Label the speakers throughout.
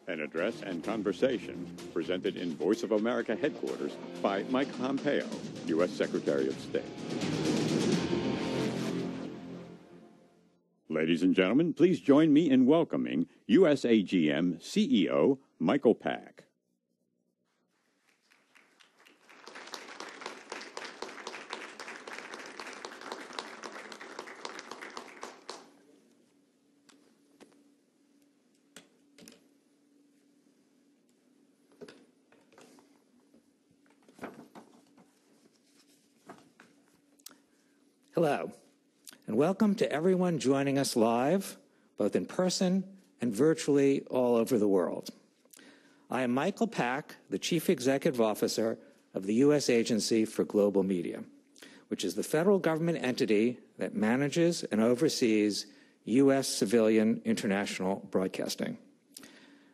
Speaker 1: An address and conversation presented in Voice of America headquarters by Mike Pompeo, U.S. Secretary of State. Ladies and gentlemen, please join me in welcoming USAGM CEO Michael Pack.
Speaker 2: Hello, and welcome to everyone joining us live, both in person and virtually all over the world. I am Michael Pack, the Chief Executive Officer of the U.S. Agency for Global Media, which is the federal government entity that manages and oversees U.S. civilian international broadcasting.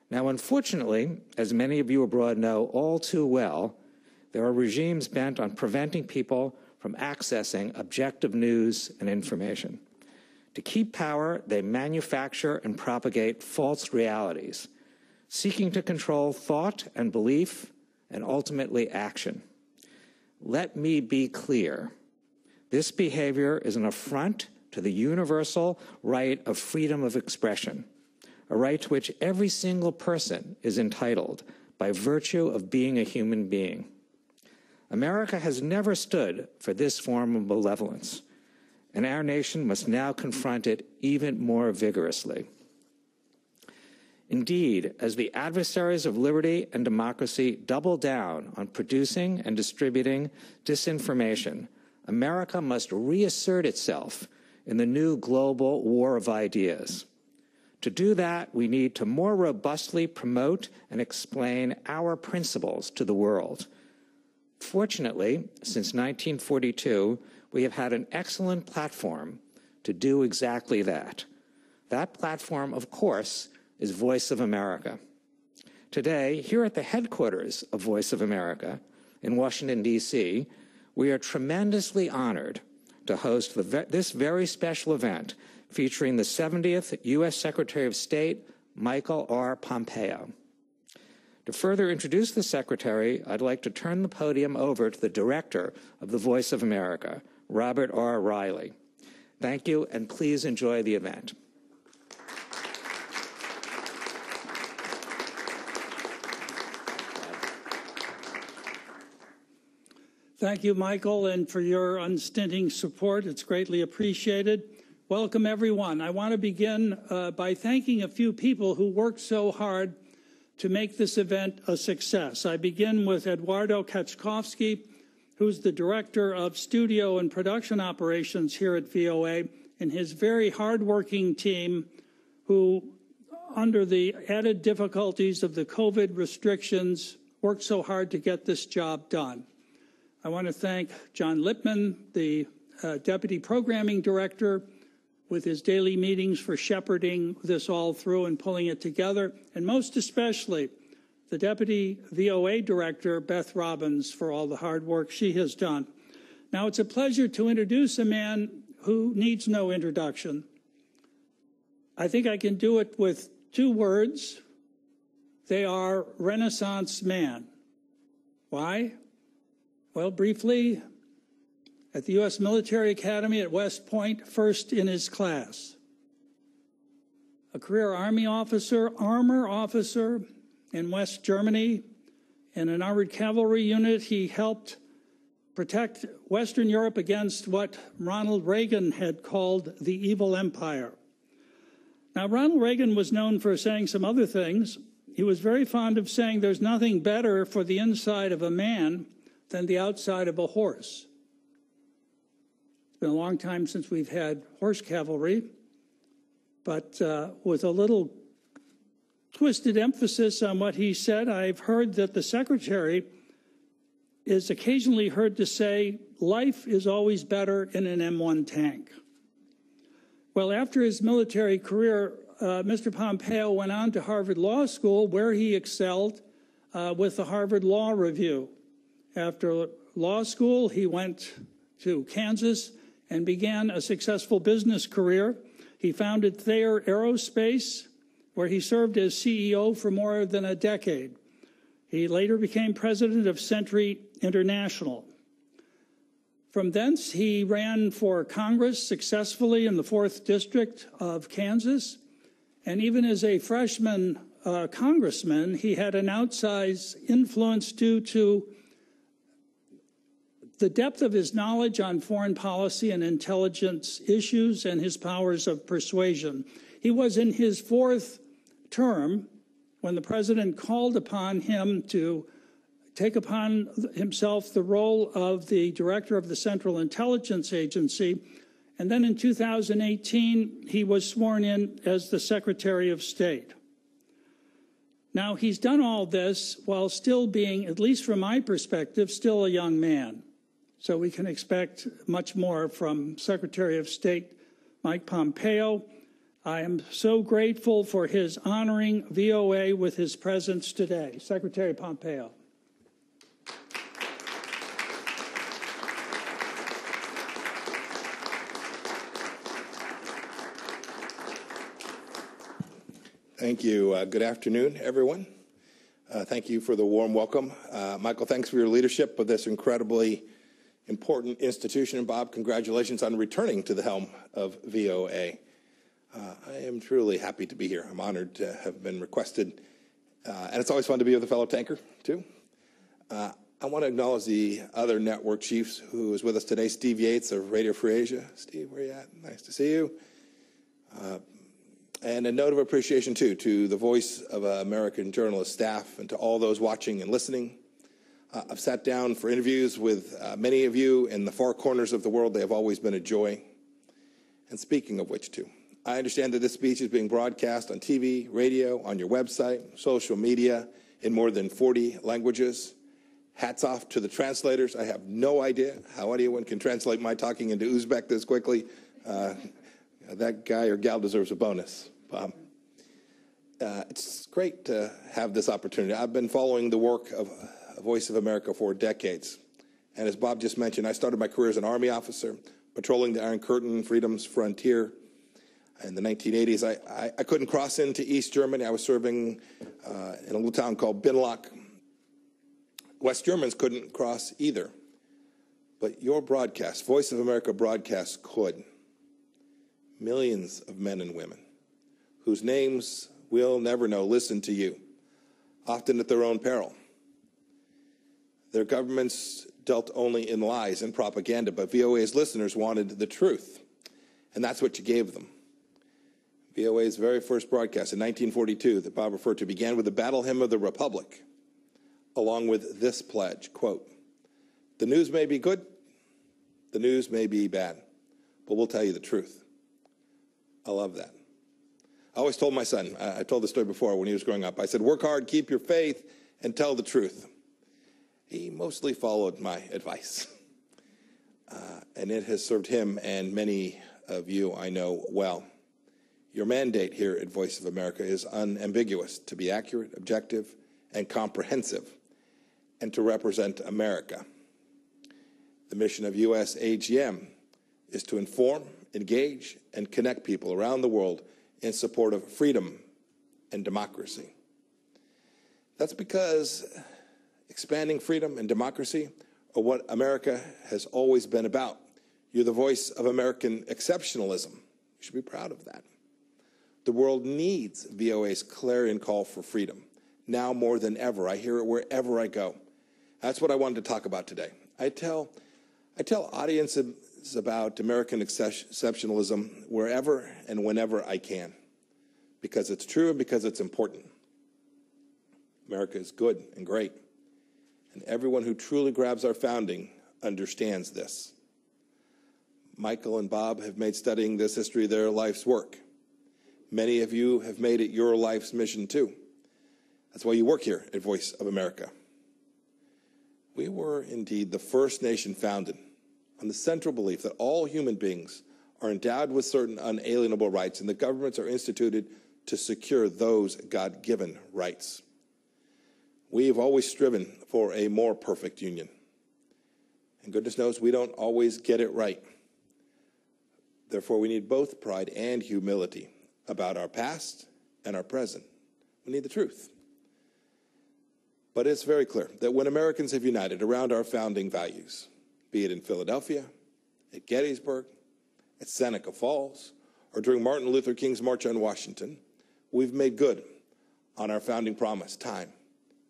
Speaker 2: Now, unfortunately, as many of you abroad know all too well, there are regimes bent on preventing people from accessing objective news and information. To keep power, they manufacture and propagate false realities, seeking to control thought and belief and ultimately action. Let me be clear. This behavior is an affront to the universal right of freedom of expression, a right to which every single person is entitled by virtue of being a human being. America has never stood for this form of malevolence, and our nation must now confront it even more vigorously. Indeed, as the adversaries of liberty and democracy double down on producing and distributing disinformation, America must reassert itself in the new global war of ideas. To do that, we need to more robustly promote and explain our principles to the world. Fortunately, since 1942, we have had an excellent platform to do exactly that. That platform, of course, is Voice of America. Today, here at the headquarters of Voice of America in Washington, D.C., we are tremendously honored to host this very special event featuring the 70th U.S. Secretary of State, Michael R. Pompeo. To further introduce the Secretary, I'd like to turn the podium over to the Director of the Voice of America, Robert R. Riley. Thank you, and please enjoy the event.
Speaker 3: Thank you, Michael, and for your unstinting support. It's greatly appreciated. Welcome, everyone. I want to begin by thanking a few people who worked so hard to make this event a success. I begin with Eduardo Kaczkowski, who's the Director of Studio and Production Operations here at VOA, and his very hardworking team who, under the added difficulties of the COVID restrictions, worked so hard to get this job done. I want to thank John Lippman, the Deputy Programming Director, with his daily meetings for shepherding this all through and pulling it together, and most especially the Deputy VOA Director, Beth Robbins, for all the hard work she has done. Now, it's a pleasure to introduce a man who needs no introduction. I think I can do it with two words. They are Renaissance man. Why? Well, briefly, at the U.S. Military Academy at West Point, first in his class. A career Army officer, armor officer in West Germany. In an armored cavalry unit, he helped protect Western Europe against what Ronald Reagan had called the evil empire. Now, Ronald Reagan was known for saying some other things. He was very fond of saying there's nothing better for the inside of a man than the outside of a horse. It's been a long time since we've had horse cavalry, but with a little twisted emphasis on what he said, I've heard that the Secretary is occasionally heard to say, life is always better in an M1 tank. Well, after his military career, Mr. Pompeo went on to Harvard Law School, where he excelled with the Harvard Law Review. After law school, he went to Kansas and began a successful business career. He founded Thayer Aerospace, where he served as CEO for more than a decade. He later became president of Century International. From thence, he ran for Congress successfully in the 4th District of Kansas. And even as a freshman congressman, he had an outsized influence due to the depth of his knowledge on foreign policy and intelligence issues and his powers of persuasion. He was in his 4th term when the president called upon him to take upon himself the role of the director of the Central Intelligence Agency. And then in 2018, he was sworn in as the Secretary of State. Now, he's done all this while still being, at least from my perspective, still a young man. So we can expect much more from Secretary of State Mike Pompeo. I am so grateful for his honoring VOA with his presence today. Secretary Pompeo.
Speaker 4: Thank you. Good afternoon, everyone. Thank you for the warm welcome. Michael, thanks for your leadership of this incredibly important institution. And Bob, congratulations on returning to the helm of VOA. I am truly happy to be here. I'm honored to have been requested. And it's always fun to be with a fellow tanker, too. I want to acknowledge the other network chiefs who is with us today. Steve Yates of Radio Free Asia. Steve, where are you at? Nice to see you. And a note of appreciation, too, to the Voice of American journalist staff and to all those watching and listening. I've sat down for interviews with many of you in the far corners of the world. They have always been a joy. And speaking of which, too, I understand that this speech is being broadcast on TV, radio, on your website, social media, in more than 40 languages. Hats off to the translators. I have no idea how anyone can translate my talking into Uzbek this quickly. That guy or gal deserves a bonus, Bob. It's great to have this opportunity. I've been following the work of Voice of America for decades. And as Bob just mentioned, I started my career as an Army officer, patrolling the Iron Curtain, freedom's frontier. In the 1980s, I couldn't cross into East Germany. I was serving in a little town called Binlock. West Germans couldn't cross either. But your broadcast, Voice of America broadcast, could. Millions of men and women whose names we'll never know listen to you, often at their own peril. Their governments dealt only in lies and propaganda, but VOA's listeners wanted the truth, and that's what you gave them. VOA's very first broadcast in 1942 that Bob referred to began with the Battle Hymn of the Republic, along with this pledge, quote, "The news may be good, the news may be bad, but we'll tell you the truth." I love that. I always told my son, I told the story before when he was growing up, I said, work hard, keep your faith, and tell the truth. He mostly followed my advice. And it has served him and many of you I know well. Your mandate here at Voice of America is unambiguous, to be accurate, objective, and comprehensive, and to represent America. The mission of US AGM is to inform, engage, and connect people around the world in support of freedom and democracy. That's because expanding freedom and democracy are what America has always been about. You're the voice of American exceptionalism. You should be proud of that. The world needs VOA's clarion call for freedom, now more than ever. I hear it wherever I go. That's what I wanted to talk about today. I tell audiences about American exceptionalism wherever and whenever I can, because it's true and because it's important. America is good and great, and everyone who truly grabs our founding understands this. Michael and Bob have made studying this history their life's work. Many of you have made it your life's mission too. That's why you work here at Voice of America. We were indeed the first nation founded on the central belief that all human beings are endowed with certain unalienable rights, and the governments are instituted to secure those God-given rights. We have always striven for a more perfect union. And goodness knows we don't always get it right. Therefore, we need both pride and humility about our past and our present. We need the truth. But it's very clear that when Americans have united around our founding values, be it in Philadelphia, at Gettysburg, at Seneca Falls, or during Martin Luther King's March on Washington, we've made good on our founding promise time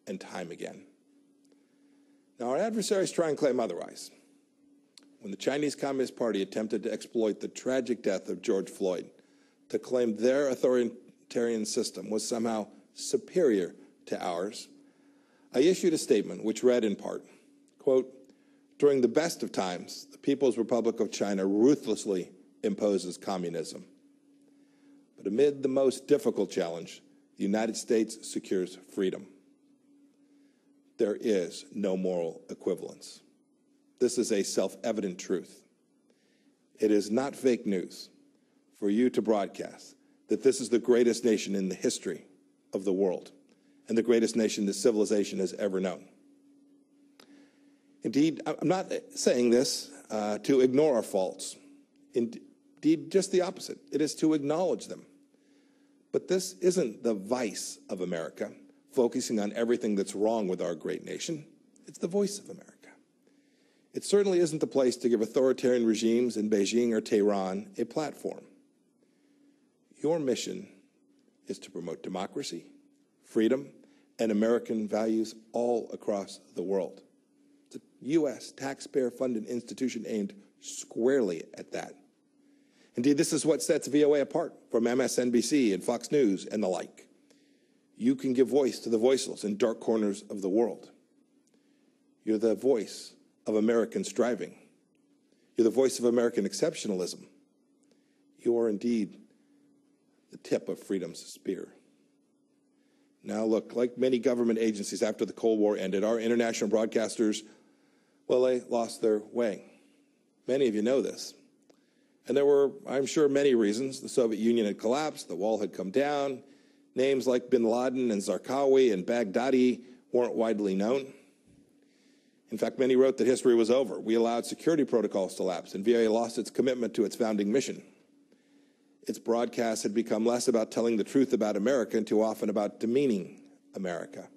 Speaker 4: and time again. Now, our adversaries try and claim otherwise. When the Chinese Communist Party attempted to exploit the tragic death of George Floyd to claim their authoritarian system was somehow superior to ours, I issued a statement which read in part, quote, "During the best of times, the People's Republic of China ruthlessly imposes communism. But amid the most difficult challenge, the United States secures freedom. There is no moral equivalence. This is a self-evident truth. It is not fake news for you to broadcast that this is the greatest nation in the history of the world and the greatest nation that civilization has ever known. Indeed, I'm not saying this to ignore our faults. Indeed, just the opposite. It is to acknowledge them. But this isn't the vice of America, focusing on everything that's wrong with our great nation. It's the voice of America. It certainly isn't the place to give authoritarian regimes in Beijing or Tehran a platform. Your mission is to promote democracy, freedom, and American values all across the world. It's a U.S. taxpayer-funded institution aimed squarely at that. Indeed, this is what sets VOA apart from MSNBC and Fox News and the like. You can give voice to the voiceless in dark corners of the world. You're the voice of American striving. You're the voice of American exceptionalism. You are indeed the tip of freedom's spear. Now look, like many government agencies after the Cold War ended, our international broadcasters, well, they lost their way. Many of you know this. And there were, I'm sure, many reasons. The Soviet Union had collapsed, the wall had come down, names like bin Laden and Zarqawi and Baghdadi weren't widely known. In fact, many wrote that history was over. We allowed security protocols to lapse, and VOA lost its commitment to its founding mission. Its broadcasts had become less about telling the truth about America and too often about demeaning America.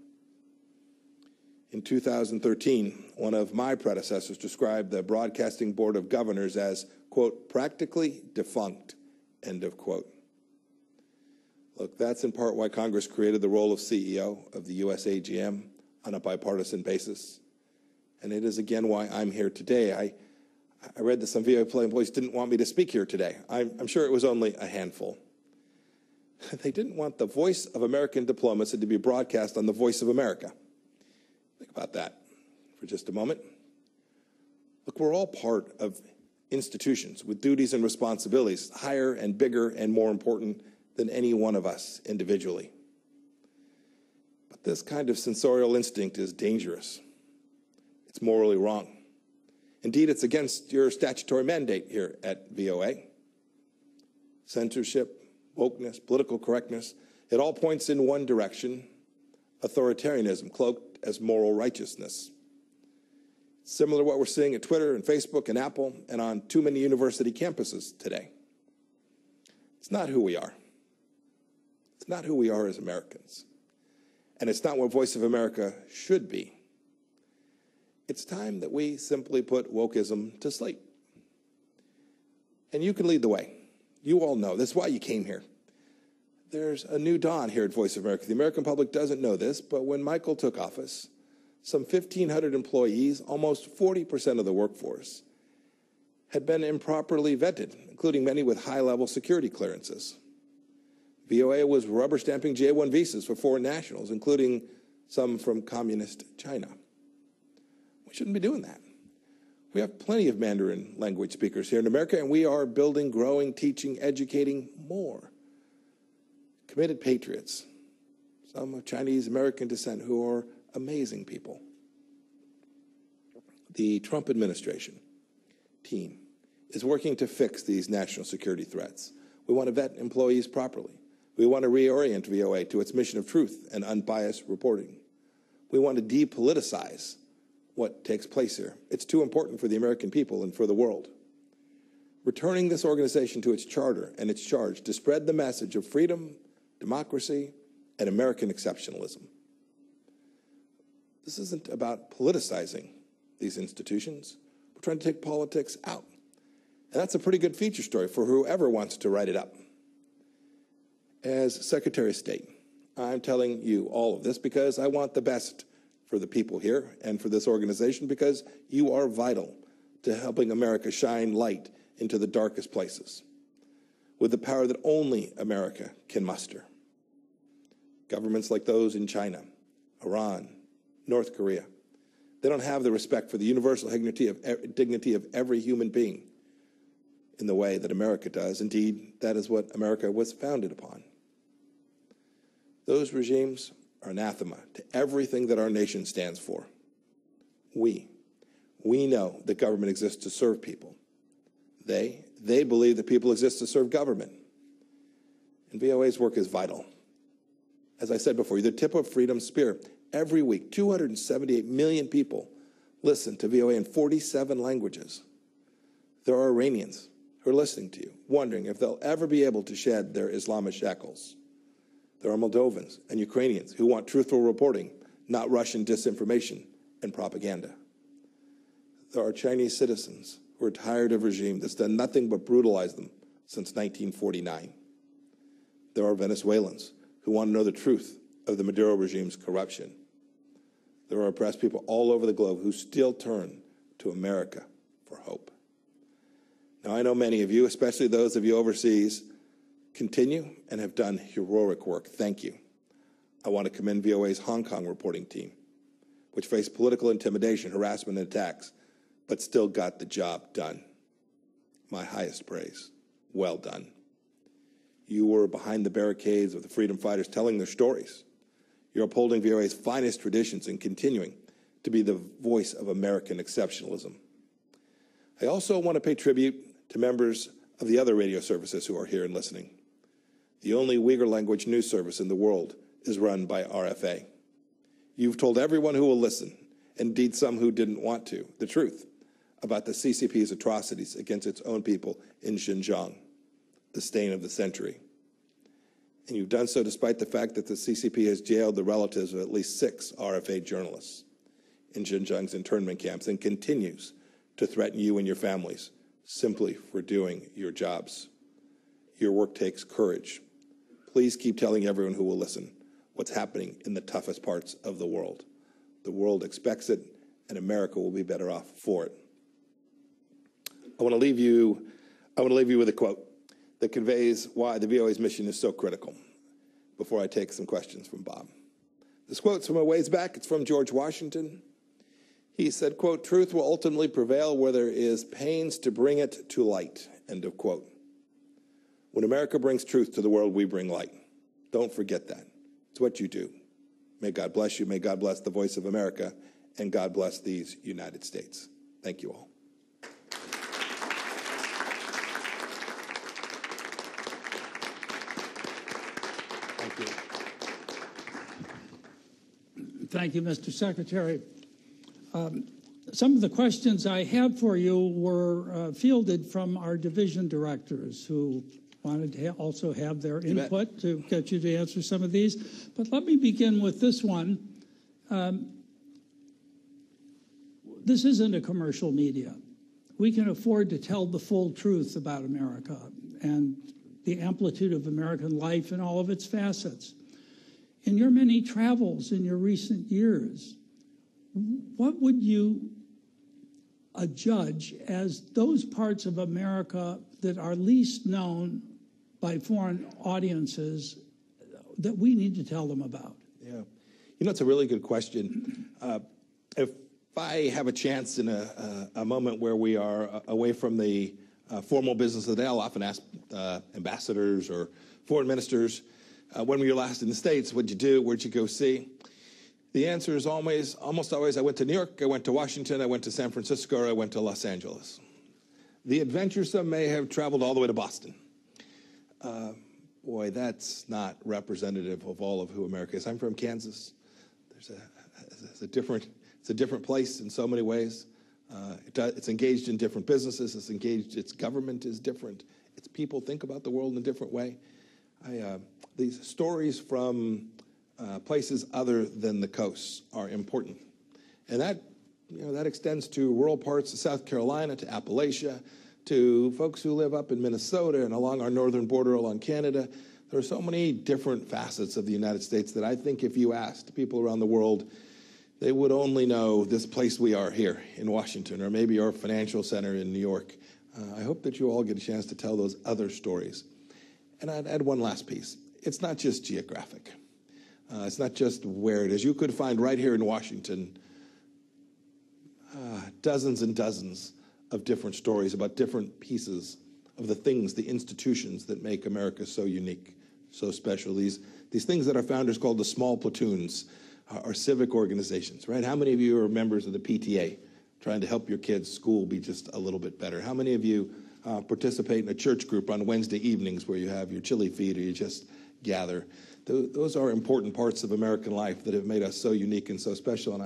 Speaker 4: In 2013, one of my predecessors described the Broadcasting Board of Governors as, quote, practically defunct, end of quote. Look, that's in part why Congress created the role of CEO of the US AGM on a bipartisan basis. And it is again why I'm here today. I read that some VOA employees didn't want me to speak here today. I'm sure it was only a handful. They didn't want the voice of American diplomacy to be broadcast on the Voice of America. Think about that for just a moment. Look, we're all part of institutions with duties and responsibilities higher and bigger and more important than any one of us individually. But this kind of censorial instinct is dangerous. It's morally wrong. Indeed, it's against your statutory mandate here at VOA. Censorship, wokeness, political correctness, it all points in one direction, authoritarianism cloaked as moral righteousness. Similar to what we're seeing at Twitter and Facebook and Apple and on too many university campuses today. It's not who we are. It's not who we are as Americans. And it's not what Voice of America should be. It's time that we simply put wokeism to sleep. And you can lead the way. You all know. That's why you came here. There's a new dawn here at Voice of America. The American public doesn't know this, but when Michael took office, some 1,500 employees, almost 40% of the workforce, had been improperly vetted, including many with high-level security clearances. VOA was rubber stamping J-1 visas for foreign nationals, including some from communist China. We shouldn't be doing that. We have plenty of Mandarin language speakers here in America, and we are building, growing, teaching, educating more committed patriots, some of Chinese American descent who are amazing people. The Trump administration team is working to fix these national security threats. We want to vet employees properly. We want to reorient VOA to its mission of truth and unbiased reporting. We want to depoliticize what takes place here. It's too important for the American people and for the world. Returning this organization to its charter and its charge to spread the message of freedom, democracy, and American exceptionalism. This isn't about politicizing these institutions. We're trying to take politics out. And that's a pretty good feature story for whoever wants to write it up. As Secretary of State, I'm telling you all of this because I want the best for the people here and for this organization, because you are vital to helping America shine light into the darkest places with the power that only America can muster. Governments like those in China, Iran, North Korea, they don't have the respect for the universal dignity of every human being in the way that America does. Indeed, that is what America was founded upon. Those regimes are anathema to everything that our nation stands for. We know that government exists to serve people. They believe that people exist to serve government. And VOA's work is vital. As I said before, you're the tip of freedom's spear. Every week, 278 million people listen to VOA in 47 languages. There are Iranians who are listening to you, wondering if they'll ever be able to shed their Islamic shackles. There are Moldovans and Ukrainians who want truthful reporting, not Russian disinformation and propaganda. There are Chinese citizens who are tired of a regime that's done nothing but brutalize them since 1949. There are Venezuelans who want to know the truth of the Maduro regime's corruption. There are oppressed people all over the globe who still turn to America for hope. Now, I know many of you, especially those of you overseas, continue and have done heroic work. Thank you. I want to commend VOA's Hong Kong reporting team, which faced political intimidation, harassment, and attacks, but still got the job done. My highest praise. Well done. You were behind the barricades of the freedom fighters telling their stories. You're upholding VOA's finest traditions and continuing to be the voice of American exceptionalism. I also want to pay tribute to members of the other radio services who are here and listening. The only Uyghur language news service in the world is run by RFA. You've told everyone who will listen, indeed some who didn't want to, the truth about the CCP's atrocities against its own people in Xinjiang, the stain of the century. And you've done so despite the fact that the CCP has jailed the relatives of at least 6 RFA journalists in Xinjiang's internment camps and continues to threaten you and your families simply for doing your jobs. Your work takes courage. Please keep telling everyone who will listen what's happening in the toughest parts of the world. The world expects it, and America will be better off for it. I want to leave you with a quote that conveys why the VOA's mission is so critical before I take some questions from Bob. This quote's from a ways back. It's from George Washington. He said, quote, "Truth will ultimately prevail where there is pains to bring it to light," end of quote. When America brings truth to the world, we bring light. Don't forget that. It's what you do. May God bless you. May God bless the voice of America, and God bless these United States. Thank you all.
Speaker 3: Thank you. Thank you, Mr. Secretary. Some of the questions I had for you were fielded from our division directors who wanted to also have their input to get you to answer some of these. But let me begin with this one. This isn't a commercial media. We can afford to tell the full truth about America and the amplitude of American life in all of its facets. In your many travels in your recent years, what would you judge as those parts of America that are least known by foreign audiences that we need to tell them about?
Speaker 4: Yeah. You know, it's a really good question. If I have a chance in a moment where we are away from the formal business of the day, I'll often ask ambassadors or foreign ministers, when were you last in the States? What'd you do? Where'd you go see? The answer is almost always, I went to New York, I went to Washington, I went to San Francisco, or I went to Los Angeles. The adventuresome may have traveled all the way to Boston. Boy, that's not representative of all of who America is. I'm from Kansas. It's a different place in so many ways. It's engaged in different businesses. Its government is different. Its people think about the world in a different way. These stories from places other than the coasts are important. And that, that extends to rural parts of South Carolina, to Appalachia, to folks who live up in Minnesota and along our northern border along Canada. There are so many different facets of the United States that I think if you asked people around the world, they would only know this place we are here in Washington, or maybe our financial center in New York. I hope that you all get a chance to tell those other stories. And I'd add one last piece. It's not just geographic. It's not just where it is. You could find right here in Washington dozens and dozens of different stories about different pieces of the things, the institutions that make America so unique, so special. These things that our founders called the small platoons, our civic organizations, right? How many of you are members of the PTA, trying to help your kids' school be just a little bit better? How many of you participate in a church group on Wednesday evenings where you have your chili feed or you just gather? Those are important parts of American life that have made us so unique and so special, and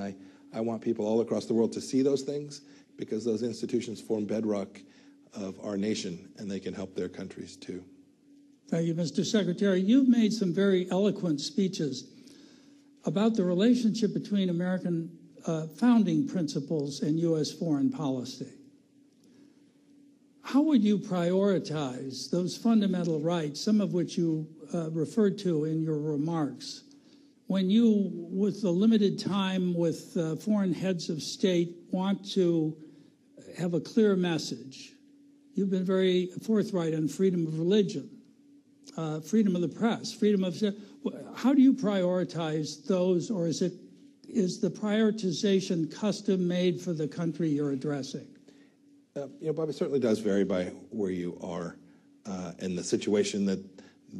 Speaker 4: I want people all across the world to see those things, because those institutions form bedrock of our nation, and they can help their countries too.
Speaker 3: Thank you, Mr. Secretary. You've made some very eloquent speeches about the relationship between American founding principles and U.S. foreign policy. How would you prioritize those fundamental rights, some of which you referred to in your remarks, when you, with the limited time with foreign heads of state, want to have a clear message? You've been very forthright on freedom of religion, freedom of the press, freedom of... How do you prioritize those, or is the prioritization custom made for the country you're addressing?
Speaker 4: Bob, it certainly does vary by where you are and the situation that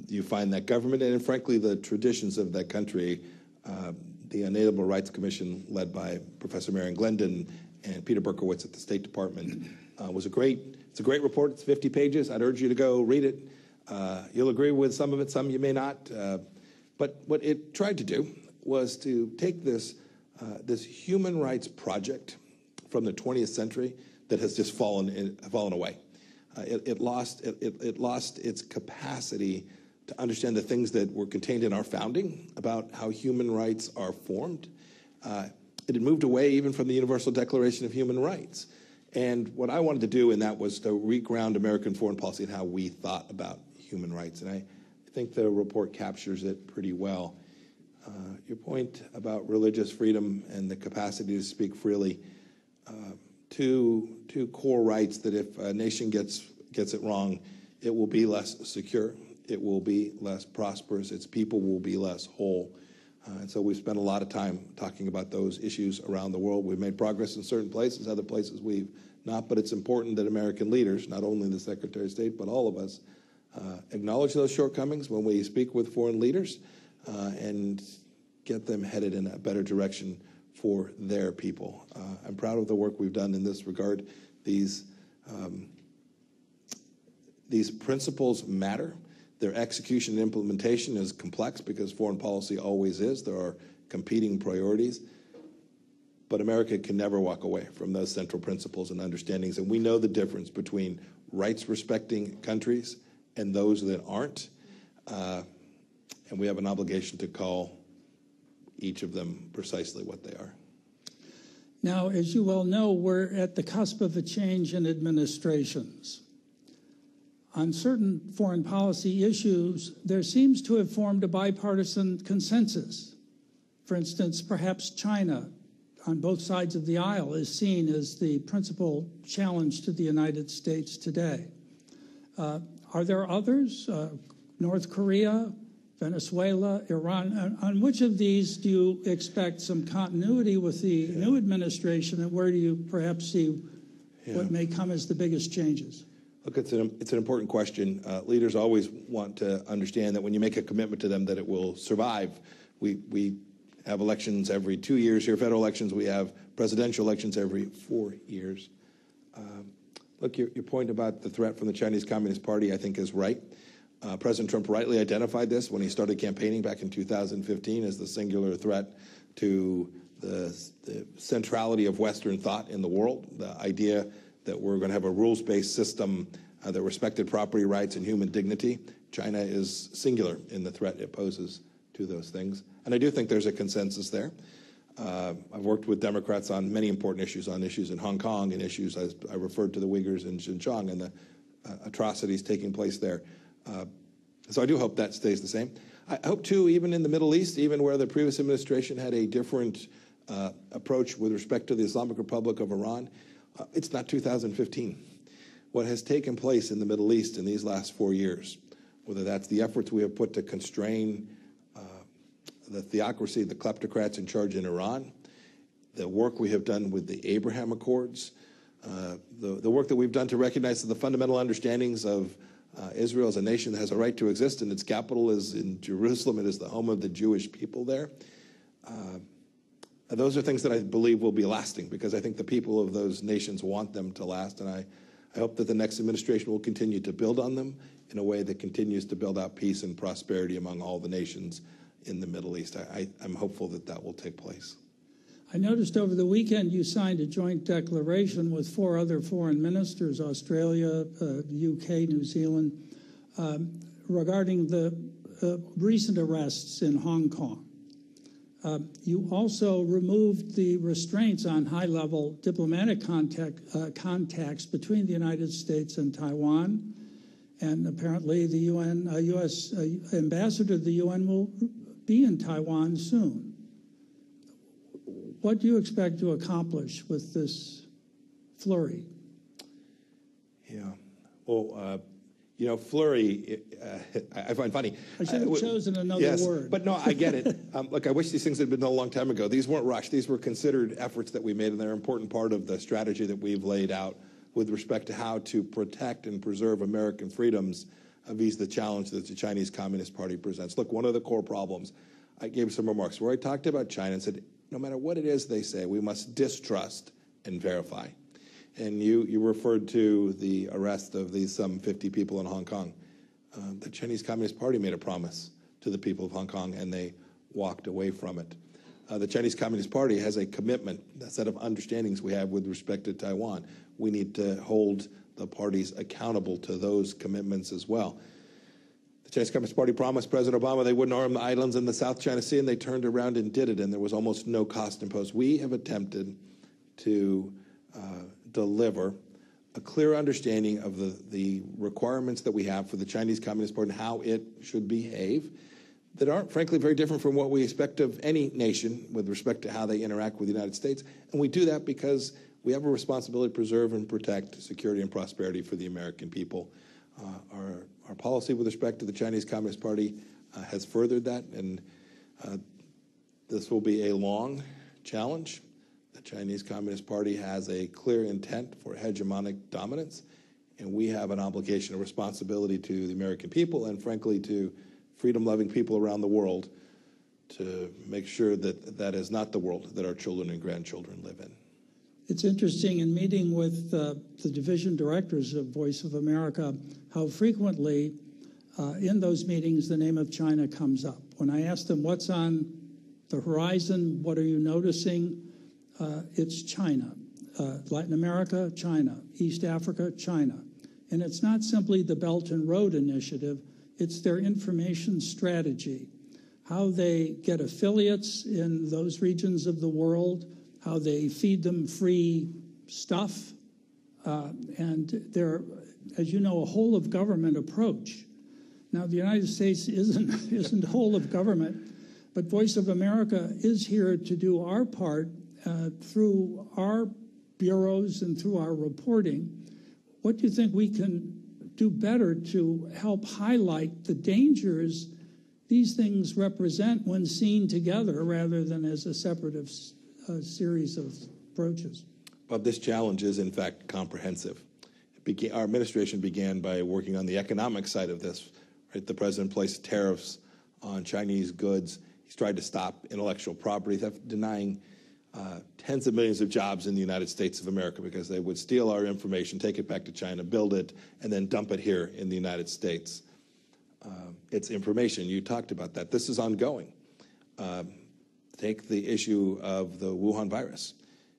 Speaker 4: you find that government, and frankly, the traditions of that country. The Unalienable Rights Commission, led by Professor Marion Glendon and Peter Berkowitz at the State Department, it's a great report. It's 50 pages. I'd urge you to go read it. You'll agree with some of it, some you may not. But what it tried to do was to take this human rights project from the 20th century that has just fallen away. It lost its capacity to understand the things that were contained in our founding about how human rights are formed. It had moved away even from the Universal Declaration of Human Rights. And what I wanted to do in that was to reground American foreign policy and how we thought about human rights. And I think the report captures it pretty well. Your point about religious freedom and the capacity to speak freely, two core rights that if a nation gets it wrong, it will be less secure, it will be less prosperous, its people will be less whole. And so we've spent a lot of time talking about those issues around the world. We've made progress in certain places, other places we've not, but it's important that American leaders, not only the Secretary of State, but all of us, acknowledge those shortcomings when we speak with foreign leaders and get them headed in a better direction for their people. I'm proud of the work we've done in this regard. These principles matter. Their execution and implementation is complex because foreign policy always is. There are competing priorities. But America can never walk away from those central principles and understandings. And we know the difference between rights-respecting countries and those that aren't. And we have an obligation to call each of them precisely what they are.
Speaker 3: Now, as you well know, we're at the cusp of a change in administrations. On certain foreign policy issues, there seems to have formed a bipartisan consensus. For instance, perhaps China, on both sides of the aisle, is seen as the principal challenge to the United States today. Are there others? North Korea, Venezuela, Iran? On which of these do you expect some continuity with the new administration, and where do you perhaps see what may come as the biggest changes?
Speaker 4: Look, it's an important question. Leaders always want to understand that when you make a commitment to them that it will survive. We have elections every 2 years here, federal elections. We have presidential elections every 4 years. Look, your point about the threat from the Chinese Communist Party, I think, is right. President Trump rightly identified this when he started campaigning back in 2015 as the singular threat to the centrality of Western thought in the world, the idea that we're going to have a rules-based system that respected property rights and human dignity. China is singular in the threat it poses to those things. And I do think there's a consensus there. I've worked with Democrats on many important issues, in Hong Kong and issues, as I referred to the Uyghurs in Xinjiang and the atrocities taking place there. So I do hope that stays the same. I hope, too, even in the Middle East, even where the previous administration had a different approach with respect to the Islamic Republic of Iran, it's not 2015. What has taken place in the Middle East in these last 4 years, whether that's the efforts we have put to constrain the theocracy, the kleptocrats in charge in Iran, the work we have done with the Abraham Accords, the work that we've done to recognize the fundamental understandings of Israel as a nation that has a right to exist, and its capital is in Jerusalem. It is the home of the Jewish people there. Those are things that I believe will be lasting, because I think the people of those nations want them to last, and I hope that the next administration will continue to build on them in a way that continues to build out peace and prosperity among all the nations in the Middle East. I'm hopeful that that will take place.
Speaker 3: I noticed over the weekend you signed a joint declaration with 4 other foreign ministers, Australia, UK, New Zealand, regarding the recent arrests in Hong Kong. You also removed the restraints on high-level diplomatic contacts between the United States and Taiwan, and apparently the U.S. ambassador to the UN will be in Taiwan soon. What do you expect to accomplish with this flurry?
Speaker 4: Yeah, well, you know, flurry, I find funny.
Speaker 3: I should have chosen another word.
Speaker 4: But no, I get it. Look, I wish these things had been done a long time ago. These weren't rushed. These were considered efforts that we made, and they're an important part of the strategy that we've laid out with respect to how to protect and preserve American freedoms vis the challenge that the Chinese Communist Party presents. Look, one of the core problems, I gave some remarks where I talked about China and said, no matter what it is they say, we must distrust and verify. And you referred to the arrest of these some 50 people in Hong Kong. The Chinese Communist Party made a promise to the people of Hong Kong, and they walked away from it. The Chinese Communist Party has a commitment, a set of understandings we have with respect to Taiwan. We need to hold the parties accountable to those commitments as well. The Chinese Communist Party promised President Obama they wouldn't arm the islands in the South China Sea, and they turned around and did it, and there was almost no cost imposed. We have attempted to deliver a clear understanding of the requirements that we have for the Chinese Communist Party and how it should behave, that aren't, frankly, very different from what we expect of any nation with respect to how they interact with the United States. And we do that because we have a responsibility to preserve and protect security and prosperity for the American people. Our policy with respect to the Chinese Communist Party has furthered that, and this will be a long challenge. The Chinese Communist Party has a clear intent for hegemonic dominance, and we have an obligation, a responsibility to the American people and, frankly, to freedom-loving people around the world to make sure that that is not the world that our children and grandchildren live in.
Speaker 3: It's interesting, in meeting with the division directors of Voice of America, how frequently in those meetings the name of China comes up. When I ask them what's on the horizon, what are you noticing, it's China. Latin America, China. East Africa, China. And it's not simply the Belt and Road Initiative, it's their information strategy, how they get affiliates in those regions of the world, how they feed them free stuff, and they're, as you know, a whole-of-government approach. Now, the United States isn't whole of government, but Voice of America is here to do our part through our bureaus and through our reporting. What do you think we can do better to help highlight the dangers these things represent when seen together rather than as a separate series of approaches?
Speaker 4: Well, this challenge is, in fact, comprehensive. Our administration began by working on the economic side of this. Right? The president placed tariffs on Chinese goods. He's tried to stop intellectual property theft, denying tens of millions of jobs in the United States of America because they would steal our information, take it back to China, build it, and then dump it here in the United States. It's information. You talked about that. This is ongoing. Take the issue of the Wuhan virus.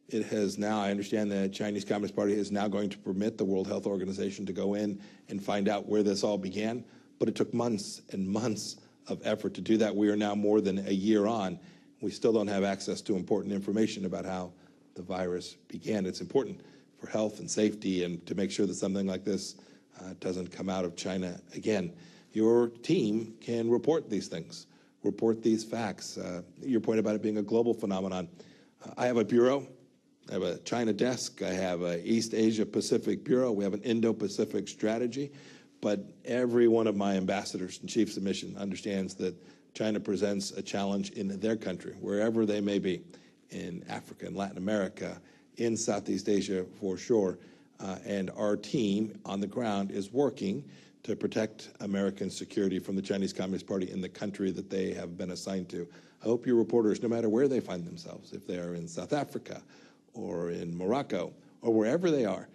Speaker 4: It has now, I understand the Chinese Communist Party is now going to permit the World Health Organization to go in and find out where this all began. but it took months and months of effort to do that. We are now more than a year on. We still don't have access to important information about how the virus began. It's important for health and safety and to make sure that something like this doesn't come out of China again. Your team can report these things, report these facts. Your point about it being a global phenomenon. I have a bureau. I have a China desk. I have a East Asia Pacific bureau. We have an Indo-Pacific strategy. But every one of my ambassadors and chiefs of mission understands that China presents a challenge in their country, wherever they may be, in Africa, in Latin America, in Southeast Asia for sure. And our team on the ground is working to protect American security from the Chinese Communist Party in the country that they have been assigned to. I hope your reporters, no matter where they find themselves, if they are in South Africa or in Morocco or wherever they are,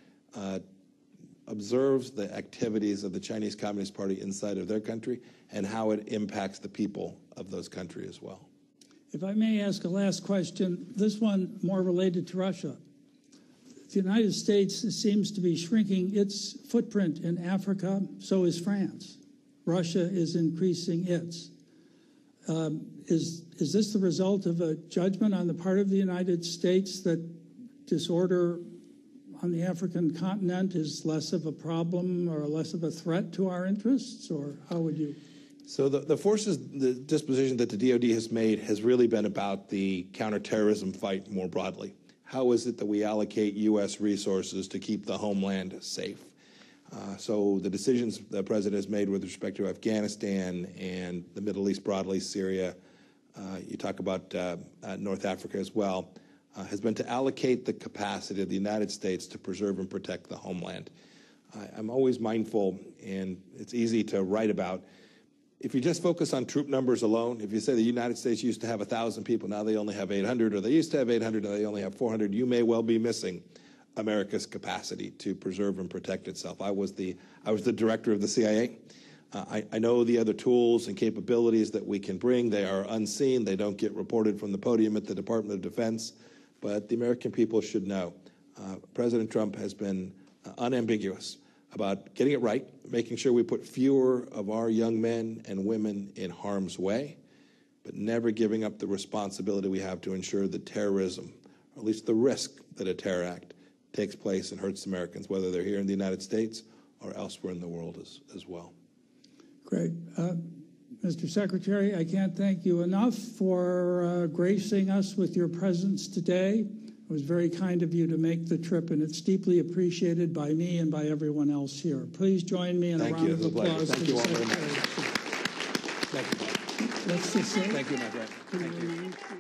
Speaker 4: observes the activities of the Chinese Communist Party inside of their country and how it impacts the people of those countries as well.
Speaker 3: If I may ask a last question, this one more related to Russia. The United States seems to be shrinking its footprint in Africa, so is France. Russia is increasing its. Is this the result of a judgment on the part of the United States that disorder on the African continent is less of a problem or less of a threat to our interests, or how would you?
Speaker 4: So the forces, the disposition that the DoD has made has really been about the counterterrorism fight more broadly. How is it that we allocate U.S. resources to keep the homeland safe? So the decisions the President has made with respect to Afghanistan and the Middle East broadly, Syria, you talk about North Africa as well, has been to allocate the capacity of the United States to preserve and protect the homeland. I'm always mindful, and it's easy to write about, if you just focus on troop numbers alone, if you say the United States used to have 1,000 people, now they only have 800, or they used to have 800, now they only have 400, you may well be missing America's capacity to preserve and protect itself. I was the director of the CIA. I know the other tools and capabilities that we can bring. They are unseen. They don't get reported from the podium at the Department of Defense. But the American people should know. President Trump has been unambiguous about getting it right, making sure we put fewer of our young men and women in harm's way, but never giving up the responsibility we have to ensure that terrorism, or at least the risk that a terror act takes place and hurts Americans, whether they're here in the United States or elsewhere in the world as well.
Speaker 3: Great. Mr. Secretary, I can't thank you enough for gracing us with your presence today. It was very kind of you to make the trip, and it's deeply appreciated by me and by everyone else here. Please join me in a round of applause.
Speaker 4: Thank you all very much.
Speaker 3: Let's just say,
Speaker 4: Thank you, my friend. Thank you.